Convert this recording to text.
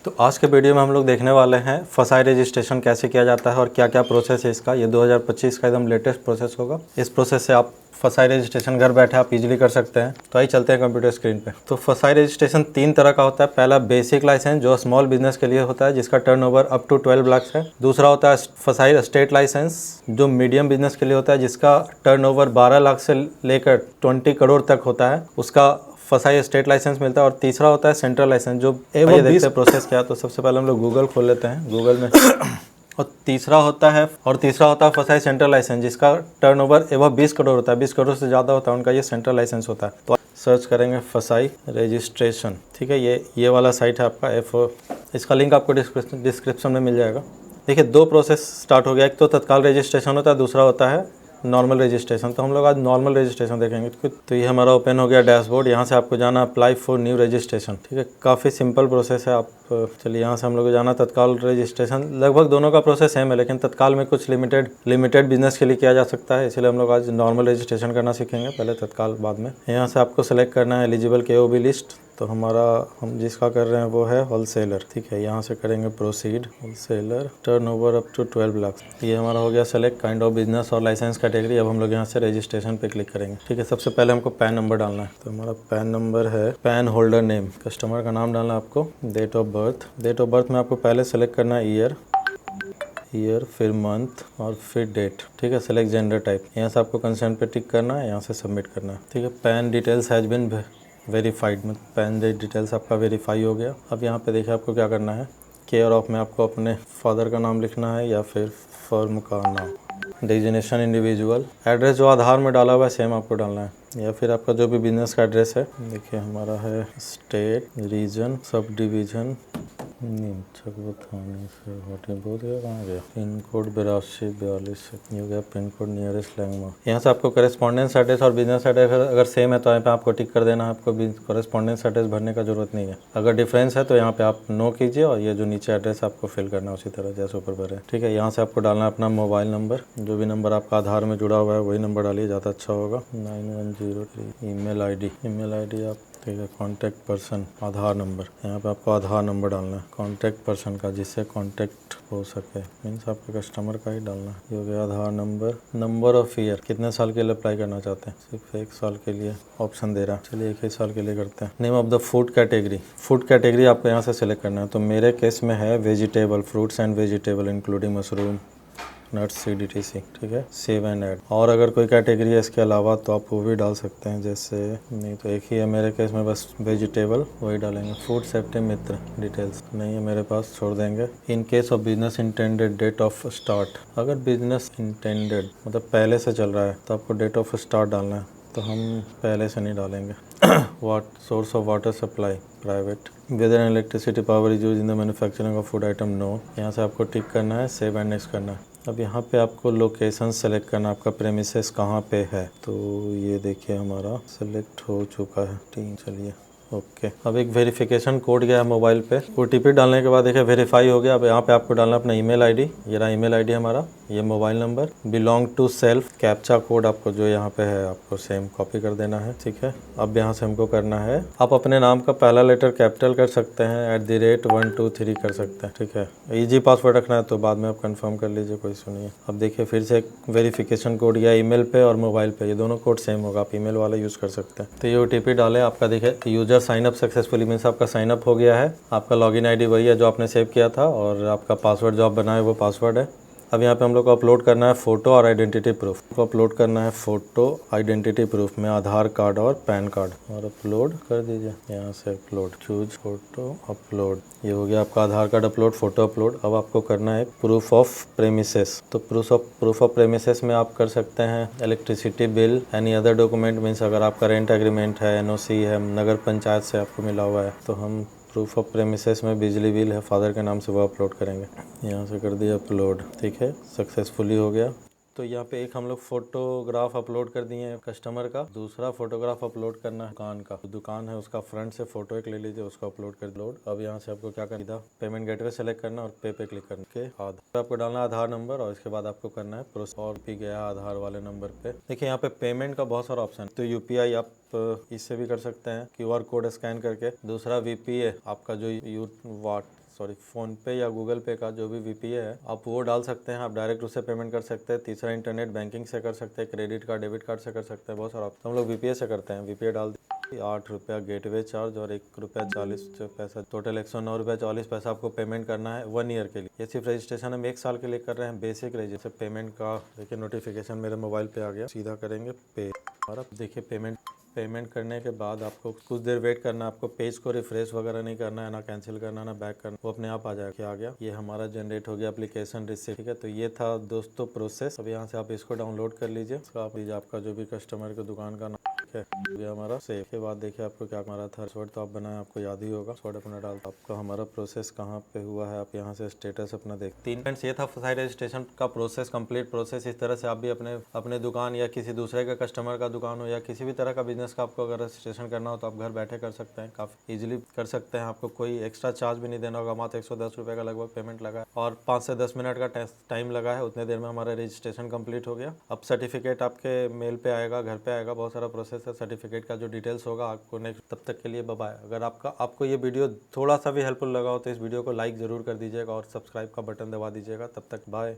तो आज के वीडियो में हम लोग देखने वाले हैं फसाई रजिस्ट्रेशन कैसे किया जाता है और क्या क्या प्रोसेस है इसका। ये 2025 का एकदम लेटेस्ट प्रोसेस होगा। इस प्रोसेस से आप फसाई रजिस्ट्रेशन घर बैठे आप इजीली कर सकते हैं। तो आइए चलते हैं कंप्यूटर स्क्रीन पे। तो फसाई रजिस्ट्रेशन 3 तरह का होता है। पहला बेसिक लाइसेंस जो स्मॉल बिजनेस के लिए होता है, जिसका टर्नओवर अप टू 12 लाख है। दूसरा होता है फसाई स्टेट लाइसेंस जो मीडियम बिजनेस के लिए होता है, जिसका टर्नओवर 12 लाख से लेकर 20 करोड़ तक होता है, उसका फसाई स्टेट लाइसेंस मिलता है। और तीसरा होता है सेंट्रल लाइसेंस जो ये देखते हैं प्रोसेस क्या है। तो सबसे पहले हम लोग गूगल खोल लेते हैं, गूगल में और तीसरा होता है फसाई सेंट्रल लाइसेंस, जिसका टर्नओवर एवं 20 करोड़ होता है। 20 करोड़ से ज़्यादा होता है उनका ये सेंट्रल लाइसेंस होता है। तो सर्च करेंगे फसाई रजिस्ट्रेशन, ठीक है। ये वाला साइट है आपका F, इसका लिंक आपको डिस्क्रिप्शन में मिल जाएगा। देखिए 2 प्रोसेस स्टार्ट हो गया। एक तो तत्काल रजिस्ट्रेशन होता है, दूसरा होता है नॉर्मल रजिस्ट्रेशन। तो हम लोग आज नॉर्मल रजिस्ट्रेशन देखेंगे। तो ये हमारा ओपन हो गया डैशबोर्ड। यहाँ से आपको जाना अप्लाई फॉर न्यू रजिस्ट्रेशन, ठीक है। काफ़ी सिंपल प्रोसेस है। आप चलिए यहाँ से हम लोग को जाना तत्काल रजिस्ट्रेशन। लगभग दोनों का प्रोसेस सेम है, लेकिन तत्काल में कुछ लिमिटेड बिजनेस के लिए किया जा सकता है, इसलिए हम लोग आज नॉर्मल रजिस्ट्रेशन करना सीखेंगे, पहले तत्काल बाद में। यहाँ से आपको सेलेक्ट करना है एलिजिबल KOB लिस्ट। तो हम जिसका कर रहे हैं वो है होलसेलर, ठीक है। यहाँ से करेंगे proceed, wholesaler, turnover up to 12 lakh. ये हमारा हो गया सेलेक्ट काइंड ऑफ बिजनेस और लाइसेंस कैटेगरी। अब हम लोग यहाँ से रजिस्ट्रेशन पे क्लिक करेंगे, ठीक है। सबसे पहले हमको पैन नंबर डालना है। तो हमारा पैन नंबर है, पैन होल्डर नेम, कस्टमर का नाम डालना है आपको, डेट ऑफ बर्थ में आपको पहले सेलेक्ट करना है ईयर, फिर मंथ और फिर डेट, ठीक है। सेलेक्ट जेंडर टाइप, यहाँ से आपको कंसेंट पे टिक करना है, यहाँ से सबमिट करना है, ठीक है। Pan details has been verified में पैन डिटेल्स आपका वेरीफाई हो गया। अब यहाँ पे देखिए आपको क्या करना है। केयर ऑफ में आपको अपने फादर का नाम लिखना है या फिर फर्म का नाम। डेजिग्नेशन इंडिविजुअल, एड्रेस जो आधार में डाला हुआ है सेम आपको डालना है, या फिर आपका जो भी बिजनेस का एड्रेस है। देखिए हमारा है स्टेट, रीजन, सब डिवीजन, थाने से बोध गया, कहाँ गया, पिन कोड 8242, ये हो गया पिन कोड नियरेस्ट लैंडमार्क। यहाँ से आपको करेस्पॉन्डेंस एड्रेस और बिजनेस एड्रेस अगर सेम है तो यहाँ पे आपको टिक कर देना है। आपको करेस्पॉन्डेंस एड्रेस भरने का जरूरत नहीं है। अगर डिफरेंस है तो यहाँ पे आप नो कीजिए और ये जो नीचे एड्रेस आपको फिल करना है उसी तरह जैसे ऊपर भरे, ठीक है। यहाँ से आपको डालना है अपना मोबाइल नंबर, जो भी नंबर आपका आधार में जुड़ा हुआ है वही नंबर डालिए, ज़्यादा अच्छा होगा। 9103। ईमेल आईडी आप, ठीक है। कॉन्टैक्ट पर्सन, आधार नंबर, यहाँ पे आपको आधार नंबर डालना है कॉन्टैक्ट पर्सन का, जिससे कॉन्टैक्ट हो सके, मीन्स आपके कस्टमर का ही डालना है। ये हो गया आधार नंबर ऑफ ईयर, कितने साल के लिए अप्लाई करना चाहते हैं, सिर्फ 1 साल के लिए ऑप्शन दे रहा है। चलिए 1 ही साल के लिए करते हैं। Name of the food category आपको यहाँ से सिलेक्ट करना है। तो मेरे केस में है vegetable, fruits and vegetable including mushroom, nuts, CDTC, ठीक है। Save and add. और अगर कोई कैटेगरी है इसके अलावा तो आप वो भी डाल सकते हैं, जैसे नहीं तो एक ही है मेरे केस में, बस वेजिटेबल वही डालेंगे। फूड सेफ्टी मित्र डिटेल्स नहीं है मेरे पास, छोड़ देंगे। In case of business intended, date of start, अगर बिजनेस इंटेंडेड मतलब पहले से चल रहा है तो आपको डेट ऑफ स्टार्ट डालना है, तो हम पहले से नहीं डालेंगे। Source of water supply private, whether and electricity power is use in the manufacturing of food item, no. यहाँ से आपको टिक करना है, सेव एंड नेक्स्ट करना है। अब यहाँ पे आपको लोकेशन सेलेक्ट करना, आपका प्रेमिसेस कहाँ पे है। तो ये देखिए हमारा सेलेक्ट हो चुका है, ठीक। चलिए ओके। अब एक वेरिफिकेशन कोड गया है मोबाइल पे, OTP डालने के बाद देखिए वेरीफाई हो गया। अब यहाँ पे आपको डालना अपना ईमेल आईडी, ये रहा ईमेल आईडी हमारा, ये mobile number, belong to self, captcha code आपको जो यहाँ पे है आपको सेम कॉपी कर देना है, ठीक है। अब यहाँ से हमको करना है, आप अपने नाम का पहला लेटर कैपिटल कर सकते हैं, @123 कर सकते हैं, ठीक है। ईजी पासवर्ड रखना है तो बाद में आप कंफर्म कर लीजिए, कोई इशू नहीं है। अब देखिए फिर से एक वेरिफिकेशन कोड गया ईमेल पे और मोबाइल पे, ये दोनों कोड सेम होगा, आप ईमेल वाला यूज़ कर सकते हैं। तो ये OTP डालें, आपका देखिए user sign up successfully, means आपका साइन अप हो गया है। आपका लॉगिन आईडी वही है जो आपने सेव किया था और आपका पासवर्ड जो आप बनाए वो पासवर्ड है। अब यहाँ पे हम लोग को अपलोड करना है फ़ोटो और आइडेंटिटी प्रूफ। तो अपलोड करना है फ़ोटो आइडेंटिटी प्रूफ में आधार कार्ड और पैन कार्ड, और अपलोड कर दीजिए। यहाँ से अपलोड, चूज फ़ोटो, अपलोड, ये हो गया आपका आधार कार्ड अपलोड, फ़ोटो अपलोड। अब आपको करना है प्रूफ ऑफ प्रेमिसेस। तो प्रूफ ऑफ प्रेमिसेस में आप कर सकते हैं electricity bill, any other document, means अगर आपका रेंट एग्रीमेंट है, NOC है, नगर पंचायत से आपको मिला हुआ है, तो हम प्रूफ ऑफ प्रेमिसेस में बिजली बिल है फादर के नाम से, वो अपलोड करेंगे। यहाँ से कर दिया अपलोड, ठीक है, सक्सेसफुली हो गया। तो यहाँ पे एक हम लोग फोटोग्राफ अपलोड कर दिए हैं कस्टमर का, दूसरा फोटोग्राफ अपलोड करना है दुकान का। दुकान है उसका फ्रंट से फोटो एक ले लीजिए, उसको अपलोड कर लोड। अब यहाँ से आपको क्या करना, पेमेंट गेटवे सेलेक्ट करना और पे क्लिक करने के बाद आपको डालना आधार नंबर और इसके बाद आपको करना है प्रोसेस। और भी गया आधार वाले नंबर पे। देखिए यहाँ पे पेमेंट का बहुत सारा ऑप्शन, तो UPI आप इससे भी कर सकते हैं, QR कोड स्कैन करके। दूसरा VPA आपका जो सॉरी फ़ोनपे या गूगल पे का जो भी वीपीए है आप वो डाल सकते हैं, आप डायरेक्ट उससे पेमेंट कर सकते हैं। तीसरा इंटरनेट बैंकिंग से कर सकते हैं, क्रेडिट कार्ड डेबिट कार्ड से कर सकते हैं, बहुत सारा। तो हम लोग वीपीए से करते हैं। वीपीए डाल 8 रुपया गेटवे चार्ज और 1 रुपया 40 पैसा, टोटल 109 रुपया 40 पैसा आपको पेमेंट करना है 1 ईयर के लिए। ये सिर्फ रजिस्ट्रेशन हम 1 साल के लिए कर रहे हैं, बेसिक रजिस्ट्रेशन। पेमेंट का देखिए नोटिफिकेशन मेरे मोबाइल पे आ गया, सीधा करेंगे पे और अब देखिए पेमेंट करने के बाद आपको कुछ देर वेट करना है। आपको पेज को रिफ्रेश वगैरह नहीं करना है, ना कैंसिल करना, ना बैक करना, वो अपने आप आ जाएगा। आ गया, ये हमारा जनरेट हो गया एप्लीकेशन रिसिप्ट। ठीक है, तो ये था दोस्तों प्रोसेस। अब यहाँ से आप इसको डाउनलोड कर लीजिए। इसको आप लीजिए, आपका जो भी कस्टमर की दुकान का नाम है ये हमारा सेव के बाद देखिए आपको क्या हमारा था पासवर्ड तो आप बनाए, आपको याद ही होगा। पासवर्ड अपना डाल, आपका हमारा प्रोसेस कहाँ पे हुआ है आप यहाँ से स्टेटस अपना देख। 3 पॉइंट्स ये था साइट रजिस्ट्रेशन का प्रोसेस, कंप्लीट प्रोसेस। इस तरह से आप भी अपने दुकान या किसी दूसरे का कस्टमर का दुकान हो या किसी भी तरह का बिजनेस का आपको अगर रजिस्ट्रेशन करना हो तो आप घर बैठे कर सकते हैं, काफ़ी इजीली कर सकते हैं। आपको कोई एक्स्ट्रा चार्ज भी नहीं देना होगा, मात्र 110 रुपये का लगभग पेमेंट लगा है और 5 से 10 मिनट का टाइम लगा है। उतने देर में हमारा रजिस्ट्रेशन कंप्लीट हो गया। अब सर्टिफिकेट आपके मेल पे आएगा, घर पे आएगा। बहुत सारा प्रोसेस है, सर्टिफिकेट का जो डिटेल्स होगा आपको नेक्स्ट। तब तक के लिए बाय बाय। अगर आपको ये वीडियो थोड़ा सा भी हेल्पफुल लगा हो तो इस वीडियो को लाइक ज़रूर कर दीजिएगा और सब्सक्राइब का बटन दबा दीजिएगा। तब तक बाय।